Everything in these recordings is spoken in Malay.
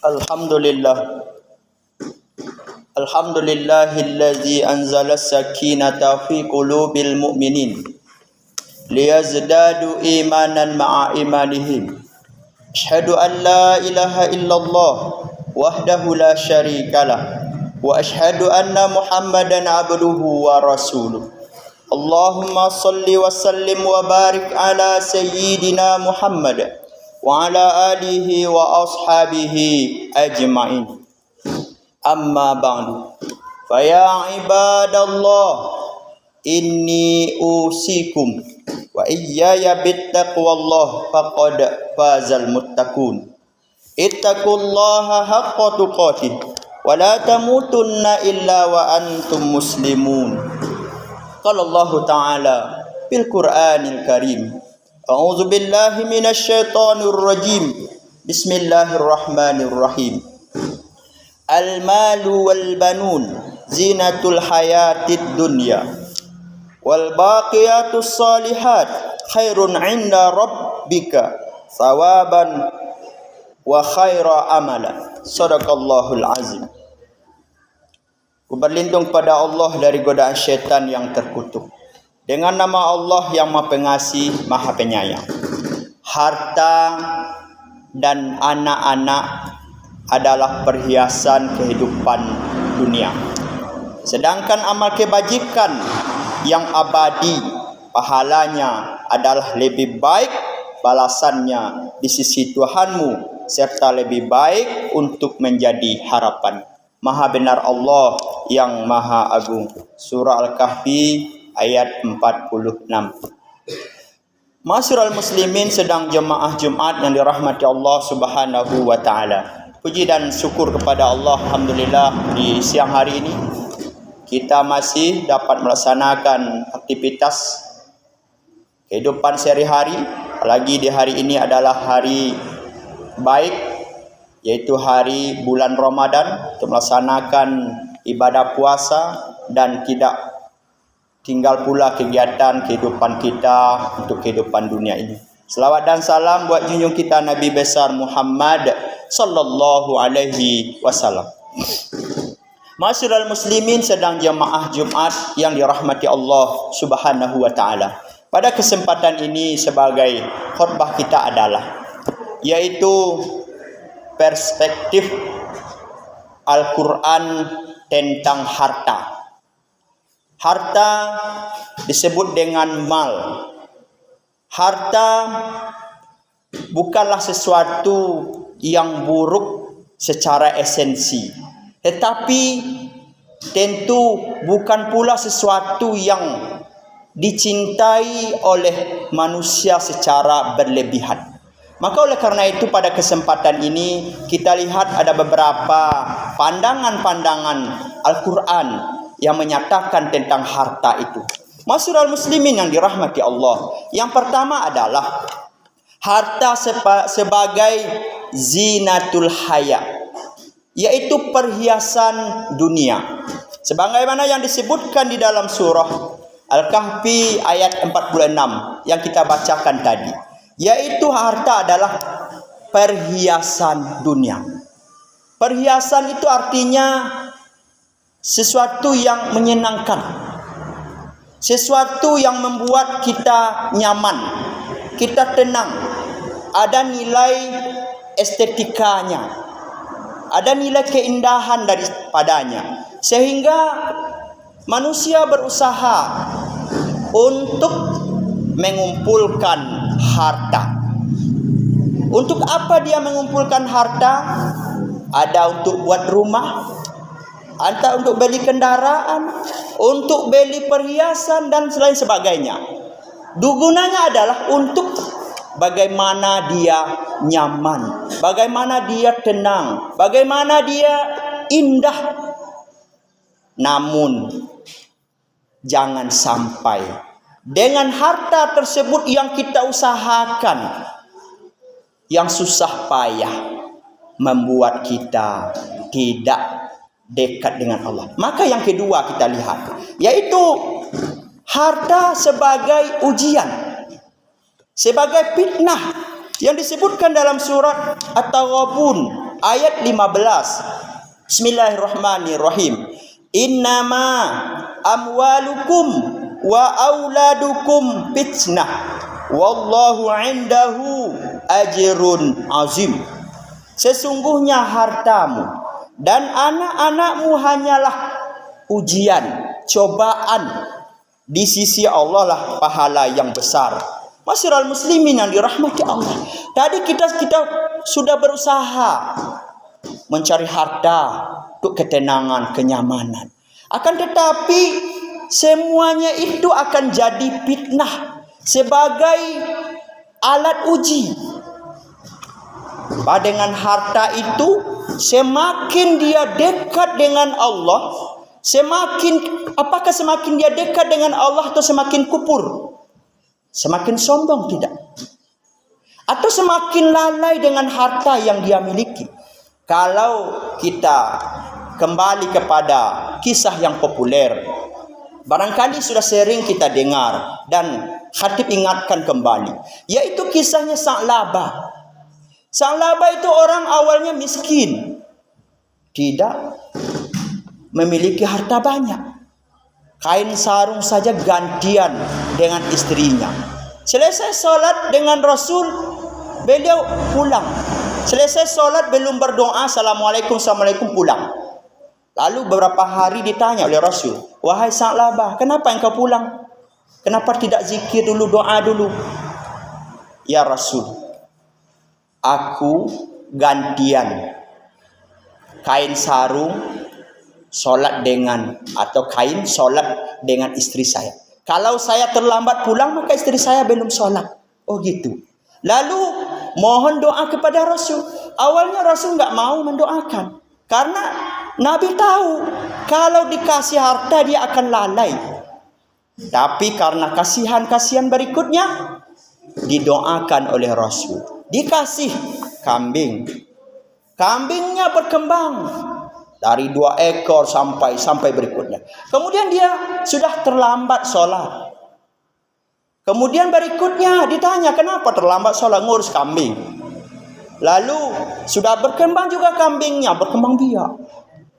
Alhamdulillah. Alhamdulillahillazi anzala sakinata fi qulubil mu'minin liyazdadu imanan ma'a imanihim. Asyhadu an la ilaha illallah wahdahu la syarikalah wa asyhadu anna Muhammadan abduhu wa rasuluh. Allahumma salli wa sallim wa barik ala sayyidina Muhammad wa ala alihi wa ashabihi ajma'in. Amma ba'du. Fa ya ibadallah, inni usikum wa iyaya bittaqwallah faqad fazal muttaqun. Ittaqullaha haqqa tuqatih wa la tamutunna illa wa antum muslimun. Qala Allah Ta'ala fil Qur'anil Karim. A'udzu billahi minasy syaithanir rajim. Bismillahirrahmanirrahim. Al-malu wal banun zinatul hayatid dunya wal baqiyatus salihat khairun 'inda rabbika thawaban wa khaira amala. Shadaqallahul azim. Ku berlindung pada Allah dari godaan syaitan yang terkutuk. Dengan nama Allah yang Maha Pengasih, Maha Penyayang. Harta dan anak-anak adalah perhiasan kehidupan dunia. Sedangkan amal kebajikan yang abadi, pahalanya adalah lebih baik balasannya di sisi Tuhanmu, serta lebih baik untuk menjadi harapan. Maha benar Allah yang Maha Agung. Surah Al-Kahfi ayat 46. Ma'asyiral muslimin sedang jemaah Jumat yang dirahmati Allah Subhanahu wa taala. Puji dan syukur kepada Allah, alhamdulillah, di siang hari ini kita masih dapat melaksanakan aktivitas kehidupan sehari-hari. Apalagi di hari ini adalah hari baik, yaitu hari bulan Ramadan, untuk melaksanakan ibadah puasa dan tidak tinggal pula kegiatan kehidupan kita untuk kehidupan dunia ini. Selawat dan salam buat junjung kita Nabi besar Muhammad sallallahu alaihi wasallam. Ma'asyiral muslimin sedang jemaah Jumat yang dirahmati Allah Subhanahu wa taala. Pada kesempatan ini sebagai khutbah kita adalah yaitu perspektif Al-Qur'an tentang harta. Harta disebut dengan mal. Harta bukanlah sesuatu yang buruk secara esensi, tetapi tentu bukan pula sesuatu yang dicintai oleh manusia secara berlebihan. Maka oleh karena itu pada kesempatan ini kita lihat ada beberapa pandangan-pandangan Al-Quran yang menyatakan tentang harta itu. Ma'asyiral muslimin yang dirahmati Allah. Yang pertama adalah harta sebagai zinatul haya, yaitu perhiasan dunia. Sebagaimana yang disebutkan di dalam surah Al-Kahfi ayat 46 yang kita bacakan tadi, yaitu harta adalah perhiasan dunia. Perhiasan itu artinya sesuatu yang menyenangkan, sesuatu yang membuat kita nyaman, kita tenang, ada nilai estetikanya, ada nilai keindahan daripadanya, sehingga manusia berusaha untuk mengumpulkan harta. Untuk apa dia mengumpulkan harta? Ada untuk buat rumah, ada untuk beli kendaraan, untuk beli perhiasan dan lain sebagainya. Gunanya adalah untuk bagaimana dia nyaman, bagaimana dia tenang, bagaimana dia indah. Namun jangan sampai dengan harta tersebut yang kita usahakan, yang susah payah, membuat kita tidak dekat dengan Allah. Maka yang kedua kita lihat, yaitu harta sebagai ujian. sebagai fitnah yang disebutkan dalam surat At-Taghabun ayat 15. Bismillahirrahmanirrahim. Innama amwalukum wa auladukum fitnah wallahu indahu ajrun azim. Sesungguhnya hartamu dan anak-anakmu hanyalah ujian, cobaan. Di sisi Allah lah pahala yang besar. Masyiral muslimin yang dirahmati Allah. Tadi kita sudah berusaha mencari harta untuk ketenangan, kenyamanan. Akan tetapi semuanya itu akan jadi fitnah sebagai alat uji. Dengan harta itu semakin dia dekat dengan Allah, apakah semakin dia dekat dengan Allah atau semakin kufur? Semakin sombong tidak? Atau semakin lalai dengan harta yang dia miliki? Kalau kita kembali kepada kisah yang populer, barangkali sudah sering kita dengar dan khatib ingatkan kembali, yaitu kisahnya Sa'labah. Sa'labah itu orang awalnya miskin, tidak memiliki harta banyak. Kain sarung saja gantian dengan istrinya. Selesai sholat dengan Rasul, beliau pulang. Selesai sholat belum berdoa, Assalamualaikum, Assalamualaikum, pulang. Lalu beberapa hari ditanya oleh Rasul, wahai Sa'labah, kenapa engkau pulang? Kenapa tidak zikir dulu, doa dulu? Ya Rasul, aku gantian kain sarung sholat dengan, atau kain sholat dengan istri saya. Kalau saya terlambat pulang, maka istri saya belum sholat. Oh gitu. Lalu mohon doa kepada Rasul. Awalnya Rasul nggak mau mendoakan, karena Nabi tahu kalau dikasih harta dia akan lalai. Tapi karena kasihan berikutnya didoakan oleh Rasul. Dikasih kambing. Kambingnya berkembang dari 2 ekor sampai berikutnya. Kemudian dia sudah terlambat sholat. Kemudian berikutnya ditanya, kenapa terlambat sholat? Ngurus kambing. Lalu sudah berkembang juga kambingnya, berkembang biak.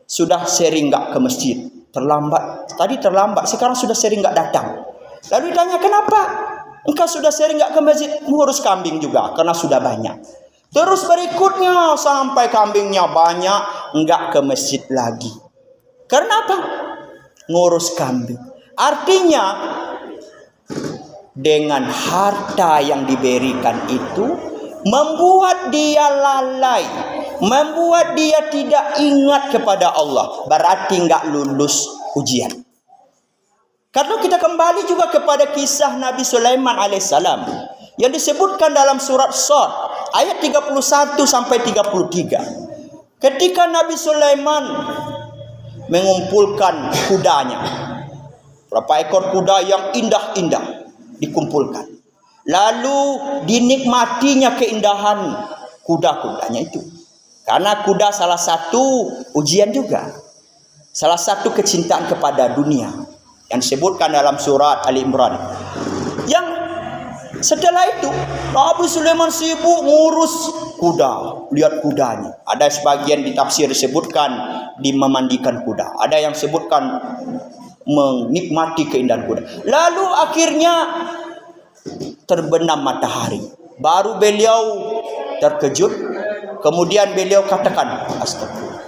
Sudah sering nggak ke masjid, terlambat. Tadi terlambat, sekarang sudah sering nggak datang. Lalu ditanya, kenapa engkau sudah sering nggak ke masjid? Ngurus kambing juga, karena sudah banyak. Terus berikutnya sampai kambingnya banyak, enggak ke masjid lagi. Karena apa? Ngurus kambing. Artinya dengan harta yang diberikan itu membuat dia lalai, membuat dia tidak ingat kepada Allah. Berarti enggak lulus ujian. Kalau kita kembali juga kepada kisah Nabi Sulaiman alaihissalam yang disebutkan dalam surat Shad ayat 31 sampai 33. Ketika Nabi Sulaiman mengumpulkan kudanya, berapa ekor kuda yang indah-indah dikumpulkan. Lalu dinikmatinya keindahan kuda-kudanya itu. Karena kuda salah satu ujian juga. Salah satu kecintaan kepada dunia yang disebutkan dalam surat Ali Imran. Yang setelah itu Nabi Sulaiman sibuk ngurus kuda, lihat kudanya. Ada sebagian di tafsir disebutkan memandikan kuda, ada yang sebutkan menikmati keindahan kuda. Lalu akhirnya terbenam matahari. Baru beliau terkejut. Kemudian beliau katakan, astagfirullah,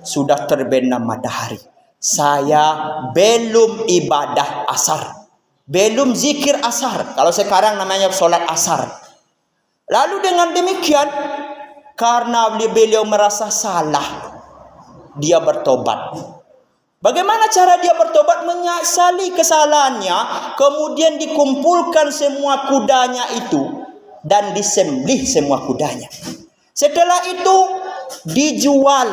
sudah terbenam matahari, saya belum ibadah asar, belum zikir asar. Kalau sekarang namanya sholat asar. Lalu dengan demikian, karena beliau merasa salah, dia bertobat. Bagaimana cara dia bertobat? Menyesali kesalahannya, kemudian dikumpulkan semua kudanya itu dan disembelih semua kudanya. Setelah itu dijual,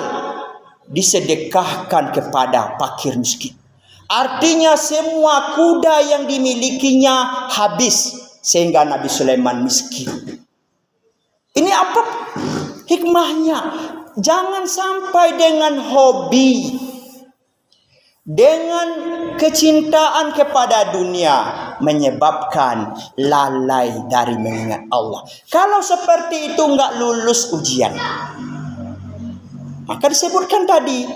disedekahkan kepada fakir miskin. Artinya semua kuda yang dimilikinya habis sehingga Nabi Sulaiman miskin. Ini apa hikmahnya? Jangan sampai dengan hobi, dengan kecintaan kepada dunia menyebabkan lalai dari mengingat Allah. Kalau seperti itu enggak lulus ujian, maka disebutkan tadi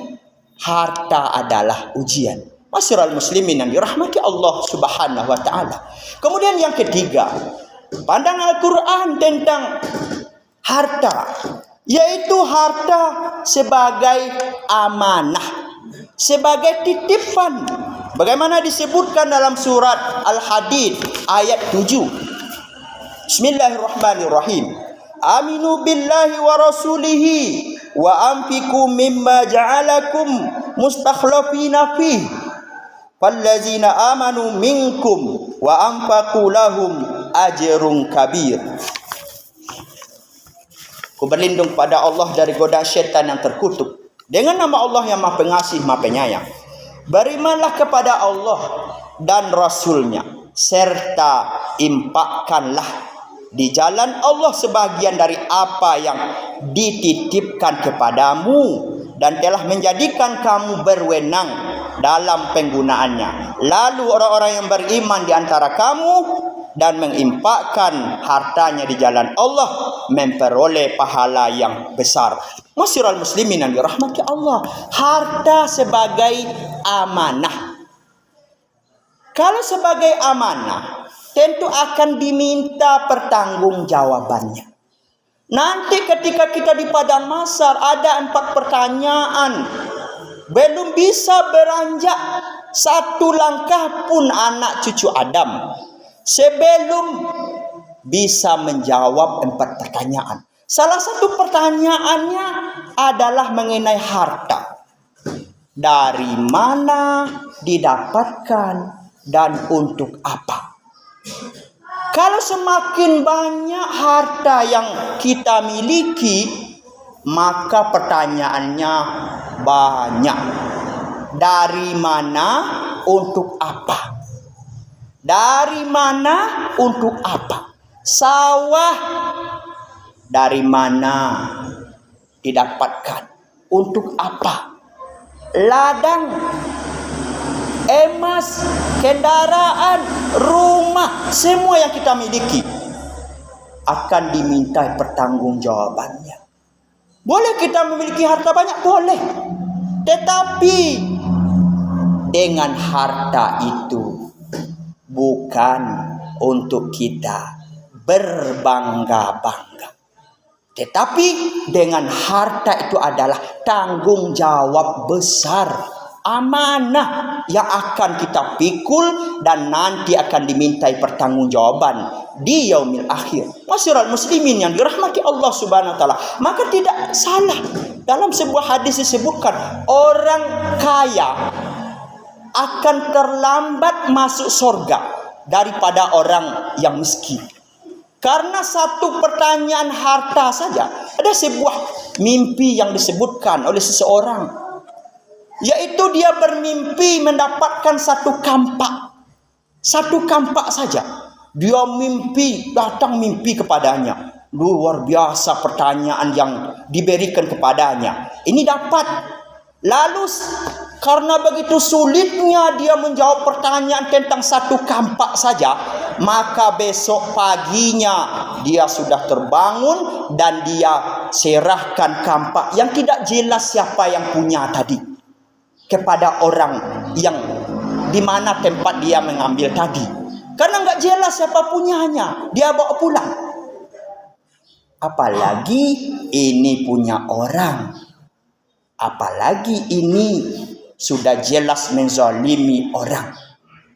harta adalah ujian. Masyiral muslimin yang dirahmati Allah Subhanahu wa taala. Kemudian yang ketiga, pandangan Al-Quran tentang harta, yaitu harta sebagai amanah, sebagai titipan. Bagaimana disebutkan dalam surat Al-Hadid ayat 7. Bismillahirrahmanirrahim. Aminu billahi wa rasulihi wa anfiqu mimma ja'alakum mustakhlifina fihi. Fallazina amanu minkum wa anfaqu lahum ajrun kabir. Ku berlindung pada Allah dari godaan syaitan yang terkutuk. Dengan nama Allah yang Maha Pengasih, Maha Penyayang. Berimanlah kepada Allah dan Rasulnya, serta infakkanlah di jalan Allah sebahagian dari apa yang dititipkan kepadamu, dan telah menjadikan kamu berwenang dalam penggunaannya. Lalu orang-orang yang beriman di antara kamu dan menginfakkan hartanya di jalan Allah memperoleh pahala yang besar. Masyiral muslimin yang dirahmati Allah, harta sebagai amanah. Kalau sebagai amanah, tentu akan diminta pertanggungjawabannya. Nanti ketika kita di padang mahsyar ada 4 pertanyaan. Belum bisa beranjak satu langkah pun anak cucu Adam sebelum bisa menjawab 4 pertanyaan. Salah satu pertanyaannya adalah mengenai harta. Dari mana didapatkan dan untuk apa? Kalau semakin banyak harta yang kita miliki, maka pertanyaannya banyak. Dari mana untuk apa? Dari mana untuk apa? Sawah dari mana didapatkan? Untuk apa? Ladang, emas, kendaraan, rumah, semua yang kita miliki akan diminta pertanggungjawabannya. Boleh kita memiliki harta banyak? Boleh. Tetapi dengan harta itu bukan untuk kita berbangga-bangga. Tetapi dengan harta itu adalah tanggung jawab besar, amanah yang akan kita pikul dan nanti akan dimintai pertanggungjawaban di yaumil akhir. Masyiral muslimin yang dirahmati Allah Subhanahu wa taala, maka tidak salah dalam sebuah hadis disebutkan orang kaya akan terlambat masuk surga daripada orang yang miskin. Karena satu pertanyaan harta saja. Ada sebuah mimpi yang disebutkan oleh seseorang, yaitu dia bermimpi mendapatkan satu kampak. Satu kampak saja. Dia mimpi, datang mimpi kepadanya. Luar biasa pertanyaan yang diberikan kepadanya. Ini dapat. Lalu karena begitu sulitnya dia menjawab pertanyaan tentang satu kampak saja, maka besok paginya dia sudah terbangun dan dia serahkan kampak yang tidak jelas siapa yang punya tadi kepada orang yang di mana tempat dia mengambil tadi. Karena enggak jelas siapa punyanya, dia bawa pulang. Apalagi ini punya orang. Apalagi ini sudah jelas menzalimi orang.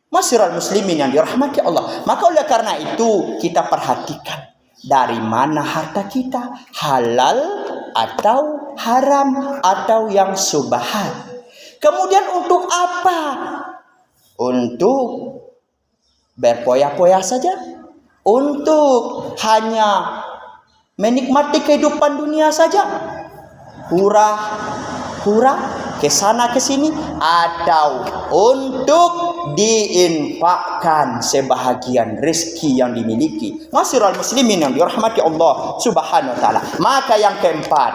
Masyiral muslimin yang dirahmati Allah. Maka oleh karena itu kita perhatikan dari mana harta kita, halal atau haram atau yang subhat. Kemudian untuk apa? Untuk berpoya-poya saja? Untuk hanya menikmati kehidupan dunia saja? Hura-hura kesana kesini, atau untuk diinfakkan sebahagian rezeki yang dimiliki? Masyiral muslimin yang dirahmati Allah Subhanahu wa taala. Maka yang keempat,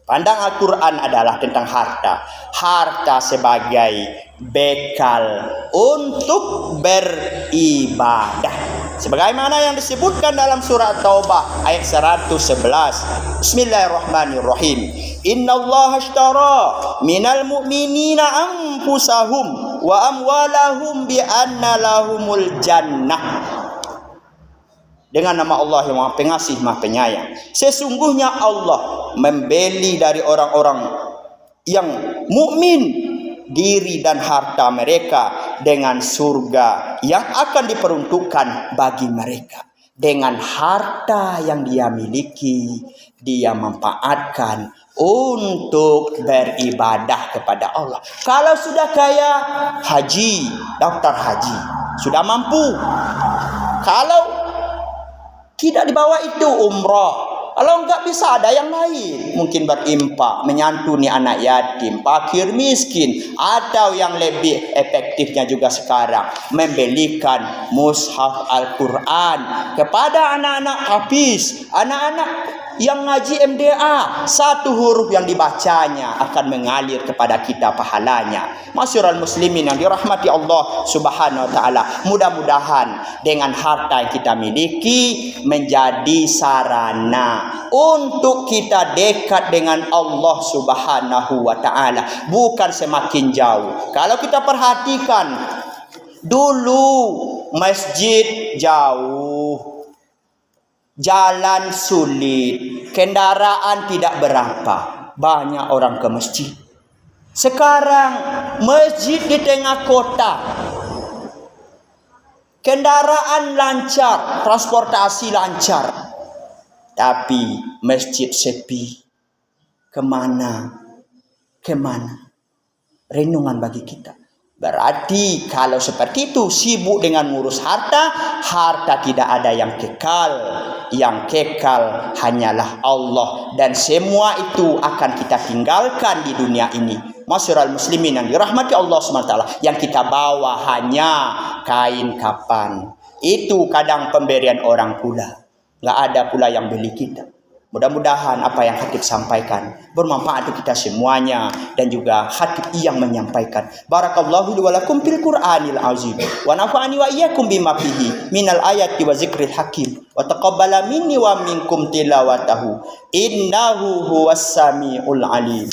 Pandang Al-Quran adalah tentang harta. Harta sebagai bekal untuk beribadah. Sebagaimana yang disebutkan dalam surah Taubah ayat 111. Bismillahirrahmanirrahim. Innallaha ashtara minal mu'minina anfusahum wa amwalahum bi anna lahumul jannah. Dengan nama Allah yang Maha Pengasih, Maha Penyayang. Sesungguhnya Allah membeli dari orang-orang yang mukmin diri dan harta mereka dengan surga yang akan diperuntukkan bagi mereka. Dengan harta yang dia miliki, dia manfaatkan untuk beribadah kepada Allah. Kalau sudah kaya, haji, daftar haji, sudah mampu. Kalau tidak dibawa itu umrah. Kalau enggak bisa ada yang lain. Mungkin berimpak, menyantuni anak yatim, fakir miskin. Atau yang lebih efektifnya juga sekarang, membelikan mushaf Al-Quran kepada anak-anak hafiz, anak-anak yang ngaji MDA. Satu huruf yang dibacanya akan mengalir kepada kita pahalanya. Masyarul muslimin yang dirahmati Allah Subhanahu wa taala, mudah-mudahan dengan harta yang kita miliki menjadi sarana untuk kita dekat dengan Allah Subhanahu wa taala, bukan semakin jauh. Kalau kita perhatikan dulu, masjid jauh, jalan sulit, kendaraan tidak berapa, banyak orang ke masjid. Sekarang masjid di tengah kota, kendaraan lancar, transportasi lancar, tapi masjid sepi. Kemana? Renungan bagi kita. Berarti kalau seperti itu, sibuk dengan ngurus harta, harta tidak ada yang kekal. Yang kekal hanyalah Allah. Dan semua itu akan kita tinggalkan di dunia ini. Masyarul muslimin yang dirahmati Allah SWT. Yang kita bawa hanya kain kapan. Itu kadang pemberian orang pula. Nggak ada pula yang beli kita. Mudah-mudahan apa yang Khatib sampaikan bermanfaat untuk kita semuanya, dan juga Khatib yang menyampaikan. Barakallahu li wa lakum fil Qur'anil azim wa nafa'ani wa iyyakum bima fihi minal ayati wa zikril hakim wa taqabbala minni wa minkum tilawatahu innahu huwas samiul alim.